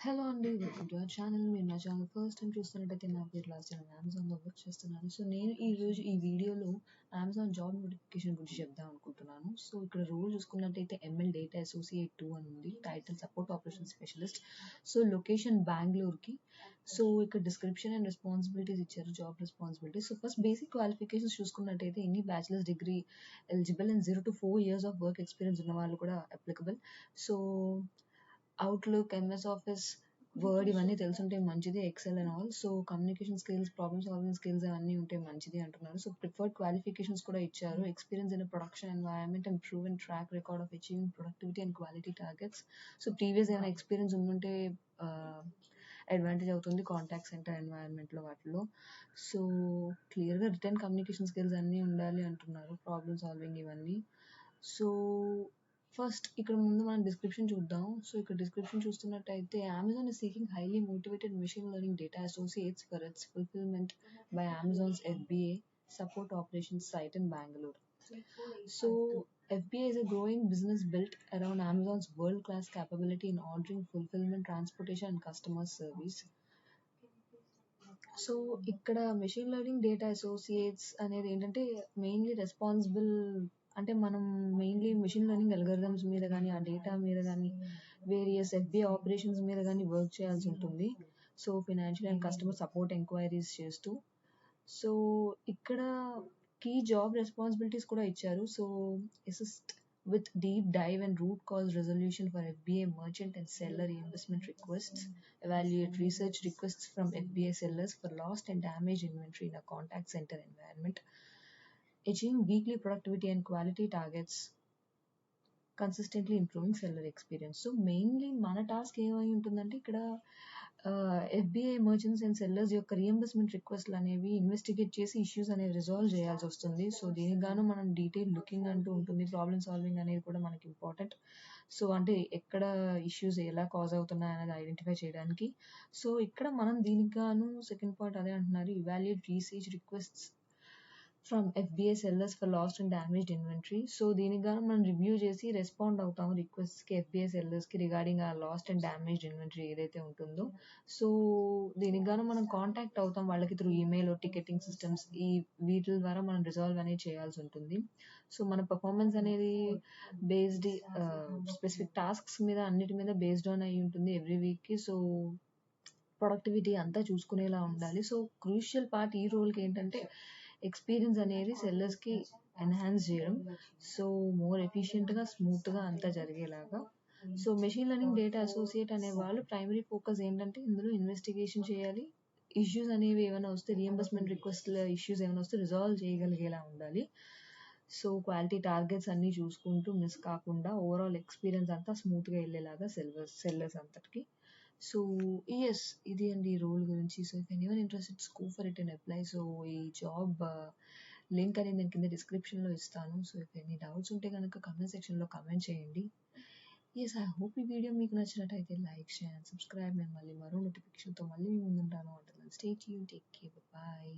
Hello అండి, welcome to our channel. మీరు నా ఛానల్ ఫస్ట్ టైం చూస్తున్నట్టయితే నా పేరు లాస్ట్ నేను అమెజాన్లో వర్క్ చేస్తున్నాను. సో నేను ఈరోజు ఈ వీడియోలో అమెజాన్ జాబ్ నోటిఫికేషన్ గురించి చెప్దాం అనుకుంటున్నాను. సో ఇక్కడ రోల్ చూసుకున్నట్టయితే ఎంఎల్ డేటా అసోసియేట్ 2 అని ఉంది. Title support operation specialist. So location బెంగళూరుకి. సో ఇక్కడ డిస్క్రిప్షన్ అండ్ రెస్పాన్సిబిలిటీస్ ఇచ్చారు, job responsibilities. So first basic qualifications చూసుకున్నట్టయితే any bachelors degree eligible and 0 to 4 years of work experience ఉన్న వాళ్ళు కూడా applicable. So outlook, MS office, word ఇవన్నీ తెలుసుంటే మంచిది, excel and all. So communication skills, problem solving skills అవన్నీ ఉంటే మంచిది అంటున్నారు. సో ప్రిఫర్డ్ క్వాలిఫికేషన్స్ కూడా ఇచ్చారు. Experience in production environment and proven track record of achieving productivity and quality targets. So previous ఏమైనా ఎక్స్పీరియన్స్ ఉంటే అడ్వాంటేజ్ అవుతుంది కాంటాక్ట్ సెంటర్ ఎన్వైరన్మెంట్లో వాటిలో. సో క్లియర్గా రిటర్న్ కమ్యూనికేషన్ స్కిల్స్ అన్నీ ఉండాలి అంటున్నారు, ప్రాబ్లమ్ సాల్వింగ్ ఇవన్నీ. సో ఫస్ట్ ఇక్కడ ముందు మనం డిస్క్రిప్షన్ చూద్దాం. సో ఇక్కడ డిస్క్రిప్షన్ చూస్తున్నట్టయితే Amazon is seeking highly motivated machine learning data associates for its fulfillment by Amazon's FBA support operations site in Bangalore. So FBA is a growing business built around Amazon's world-class capability in ordering, fulfillment, transportation and customer service. So ఇక్కడ machine learning data associates అనేది ఏంటంటే mainly responsible, అంటే మనం mainly machine learning algorithms మీద కానీ, ఆ data మీద కానీ, వేరియస్ ఎఫ్బిఐ ఆపరేషన్స్ మీద కానీ వర్క్ చేయాల్సి ఉంటుంది. So financial and customer support enquiries చేస్తూ. సో ఇక్కడ కీ జాబ్ రెస్పాన్సిబిలిటీస్ కూడా ఇచ్చారు. So assist with deep dive and root cause resolution for FBA merchant and seller reimbursement requests, evaluate research requests from FBA sellers for lost and damaged inventory in a contact center environment, achieving weekly productivity and quality targets, consistently improving seller experience. So mainly మన task ఏమై ఉంటుందంటే ఇక్కడ FBI merchants and sellers యొక్క reimbursement రిక్వెస్ట్లు అనేవి investigate చేసి issues అనేవి resolve చేయాల్సి వస్తుంది. సో దీనికి గాను మనం డీటెయిల్ లుకింగ్ అంటూ ఉంటుంది. ప్రాబ్లమ్ సాల్వింగ్ అనేది కూడా మనకి ఇంపార్టెంట్. సో అంటే ఎక్కడ ఇష్యూస్ ఎలా కాజ్ అవుతున్నాయి అనేది ఐడెంటిఫై చేయడానికి. సో ఇక్కడ మనం దీనికి గాను సెకండ్ పాయింట్ అదే అంటున్నారు, evaluate research requests from FBI sellers for last and damaged inventory. So దీనికి గాను మనం రివ్యూ చేసి రెస్పాండ్ అవుతాము రిక్వెస్ట్స్కి, ఎఫ్బిఐ సెల్లర్స్కి రిగార్డింగ్ ఆ లాస్ట్ అండ్ డ్యామేజ్డ్ ఇన్వెంటరీ ఏదైతే ఉంటుందో. సో దీనికి గాను మనం కాంటాక్ట్ అవుతాం వాళ్ళకి త్రూ ఈమెయిల్, టికెటింగ్ సిస్టమ్స్, ఈ వీటి ద్వారా మనం రిజాల్వ్ అనేది చేయాల్సి ఉంటుంది. సో మన పర్ఫార్మెన్స్ అనేది బేస్డ్ స్పెసిఫిక్ టాస్క్స్ మీద అన్నిటి మీద బేస్డ్ ఆన్ అయి ఉంటుంది ఎవ్రీ వీక్కి. సో ప్రొడక్టివిటీ అంతా చూసుకునేలా ఉండాలి. సో క్రూషియల్ పార్ట్ ఈ రోల్కి ఏంటంటే ఎక్స్పీరియన్స్ అనేది సెల్లర్స్కి ఎన్హాన్స్ చేయడం. సో మోర్ ఎఫిషియెంట్గా, స్మూత్గా అంతా జరిగేలాగా. So machine learning data associate అనే వాళ్ళు ప్రైమరీ ఫోకస్ ఏంటంటే ఇందులో ఇన్వెస్టిగేషన్ చేయాలి, ఇష్యూస్ అనేవి ఏమైనా వస్తే, రియంబర్స్మెంట్ రిక్వెస్ట్ల ఇష్యూస్ ఏమైనా వస్తే రిజాల్వ్ చేయగలిగేలా ఉండాలి. సో క్వాలిటీ టార్గెట్స్ అన్నీ చూసుకుంటూ మిస్ కాకుండా ఓవరాల్ ఎక్స్పీరియన్స్ అంతా స్మూత్గా వెళ్ళేలాగా సెల్లర్స్ అంతటికి. సో ఎస్, ఇది అండి ఈ రోల్ గురించి. So if anyone interested, go for it and apply. So ఈ జాబ్ లింక్ అనేది నేను కింద డిస్క్రిప్షన్లో ఇస్తాను. సో ఇఫ్ ఎనీ డౌట్స్ ఉంటే కనుక కమెంట్ సెక్షన్లో కమెంట్ చేయండి. ఎస్, ఐ హోప్ ఈ వీడియో మీకు నచ్చినట్టయితే లైక్, షేర్ అండ్ సబ్స్క్రైబ్. నేను మళ్ళీ మరో నోటిఫికేషన్తో మళ్ళీ మీ ముందుంటాను. అంటే stay tune, take care, bye.